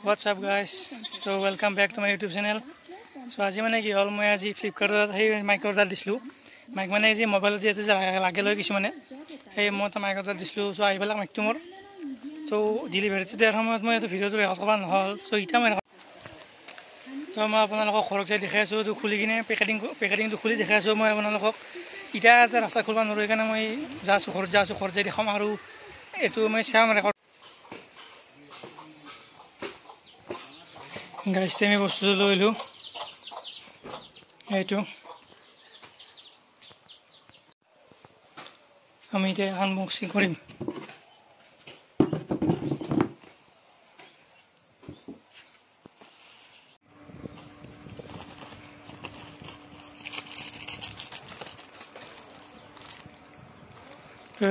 What's up guys? So welcome back to my YouTube channel. So আজি মানে কি হল মই আজি ফ্লিপকাৰ্টত সেই মাইক অৰ্ডাৰ দিছিলো মাইক মানে যে মোবাইলত যে লাগে লৈ কিছু মানে সেই মই তো মাইক অৰ্ডাৰ দিছিলো সো আইবলা মাইকটো মোৰ সো ডেলিভাৰীটো দিয়াৰ সময়ত মই এইটো ভিডিঅ'টো ৰেকৰ্ড কৰা নহল সো ইটা মই তো মই আপোনালোকক ঘৰত যাই দেখাই আছো তো খুলি কিনে পেকেটিংটো খুলি দেখাই আছো মই আপোনালোকক ইটা ৰাস্তা খুলবা নৰৈ কাৰণে মই যাছো ঘৰত যাই দেখাম আৰু এটো মই চাম ৰেকৰ্ড গাইস আমি বস্তু লইলো এইটো আমি এটা আনবক্সিং কৰিম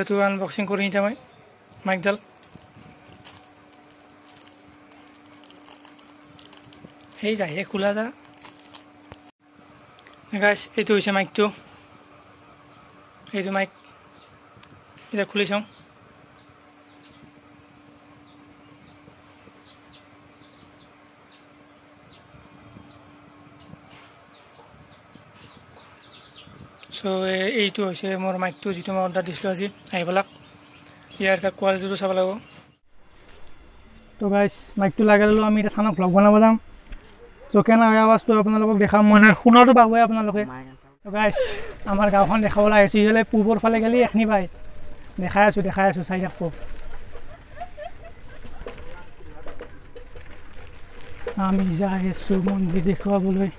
তো আনবক্সিং কৰি নিতা মই মাইকডাল এই যাই খোলা যা গাইস এইটো হৈছে মাইকটো এইটো মাইক এটা খুলি চাও সো এইটো হৈছে মোৰ মাইকটো যেটো মই অৰ্ডাৰ দিছিলো আজি আইবলাক ইয়াৰ এটা কোৱালিটিটো চাব লাগিব তো গাইস মাইকটো লাগালো আমি এটা থানা ব্লগ বনাব যাম সো কেনা আৱাজটো আপোনালোকক দেখাম মানে শুনাটো পাবই আপোনালোকে তো গাইস আমাৰ গাঁওখন দেখাবলৈ আহিছে ইলে পূবৰ ফালে গলি এখনি পাই দেখাই আছো চাই থাকো আমি যাই আছো মন্দিৰ দেখুৱাবলৈ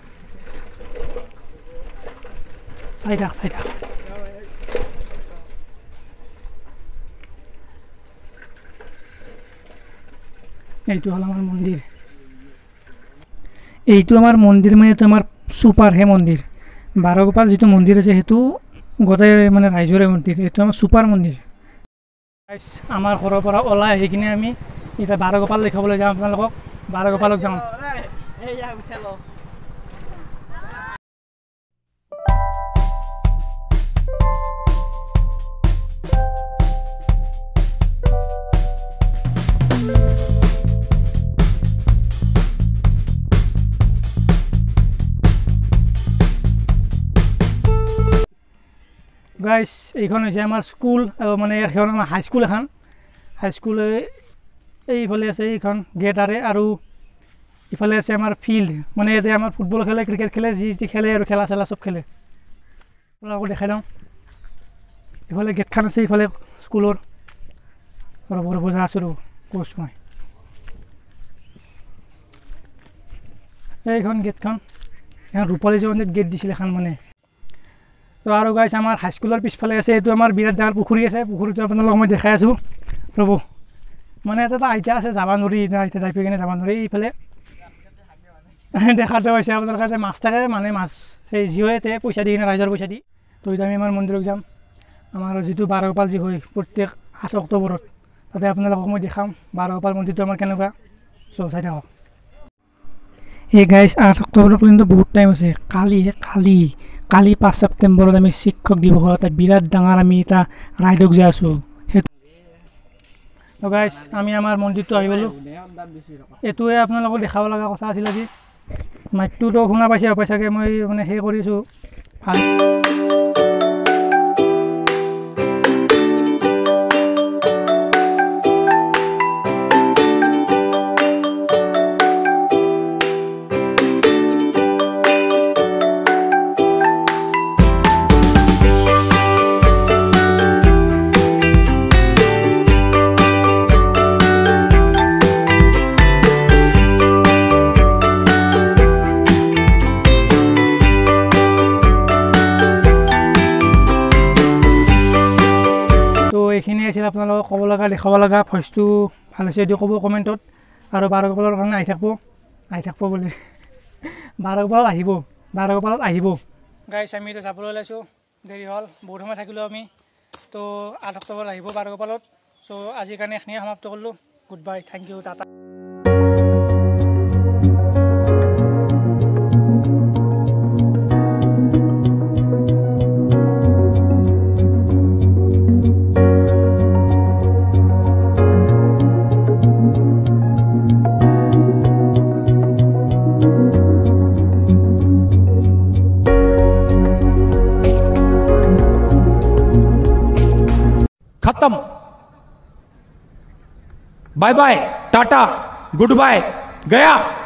চাই থাক এইটো হল আমাৰ মন্দিৰ এইটো আমাৰ মন্দিৰ মানে তো আমাৰ সুপাৰ হে মন্দিৰ বাৰগোপাল যেটো মন্দিৰ আছে হেতু গটাই মানে ৰাইজৰে মন্দিৰ এটো আমাৰ সুপাৰ মন্দিৰ গাইস আমাৰ ঘৰৰ পৰা ওলাই আহি কিনে আমি এটা বাৰগোপাল দেখাবলৈ যাম আপোনালোকক বাৰগোপালক যাম এই যা উঠেলো গাইস এইখন হৈছে আমাৰ স্কুল মানে এখন হাই স্কুল এখন হাই স্কুল এইফালে আছে এইখন গেট আৰু ইফালে আছে আমাৰ ফিল্ড মানে এতে আমাৰ ফুটবল খেলে ক্ৰিকেট খেলে যি খেলে আৰু খেলা চেলা সব খেলে আপোনালোকক দেখাই দাও ইফালে গেটখন আছে ইফালে স্কুলৰ ৰব যা আছো কোচ মই এইখন গেটখন এখন ৰূপালী জয়ন্তীত গেট দিছিল এখন মানে তো আৰু গাইস আমাৰ হাই স্কুলৰ পিছফালে আছে এটো আমাৰ বিৰাট ডাঙৰ পুখুৰী আছে পুখুৰীটো আপোনালোকক মই দেখাই আছো ৰব মানে এটা আইতা আছে যাবা নৰি না এটা যাই কিনে যাবা নৰি ইফালে দেখাটো হৈছে আপোনালোকে যে মাছ থাকে মানে মাছ সেই জিওতে পইচা দি কিনে ৰাইজৰ পইচা দি তো এতিয়া আমি আমাৰ মন্দিৰত যাম আমাৰ যেটো বাৰগোপাল যি হয় প্ৰত্যেক 8 অক্টোবৰত তাতে আপোনালোকক মই দেখাম বাৰগোপাল মন্দিৰটো আমাৰ কেনেকুৱা সব চাই থাকক এই গাইস 8 অক্টোবৰত কিন্তু বহুত টাইম আছে কালি 5 ছেপ্টেম্বৰত আমি শিক্ষক দিৱসত এটা বিৰাট ডাঙৰ আমি এটা ৰাইডক যাই আছো তো গাইস আমি আমাৰ মন্দিৰটো আহি গলো এটোৱে আপোনালোকক দেখাব লগা কথা আছিল আজি মাইকটো তো শুনা পাইছাগে মই মানে হে কৰিছো ভাল এইখিনি আছিল আপোনালোকক ক'ব লগা দেখাব লগা ভইচটো ভাল হৈছে যদি ক'ব কমেণ্টত আৰু বাৰগোপালৰ কাৰণে আহি থাকব বুলি বাৰগোপালত আহিব গাইস আমি তো যাবলৈ ওলাইছো দেৰি হ'ল বহুত সময় থাকিলো আমি তো 8 অক্টোবৰ আহিব বাৰগোপালত সো আজিৰ কাৰণে এখনি সমাপ্ত কৰিলো good bye thank you tata खत्म। Bye bye, tata, good bye, गया।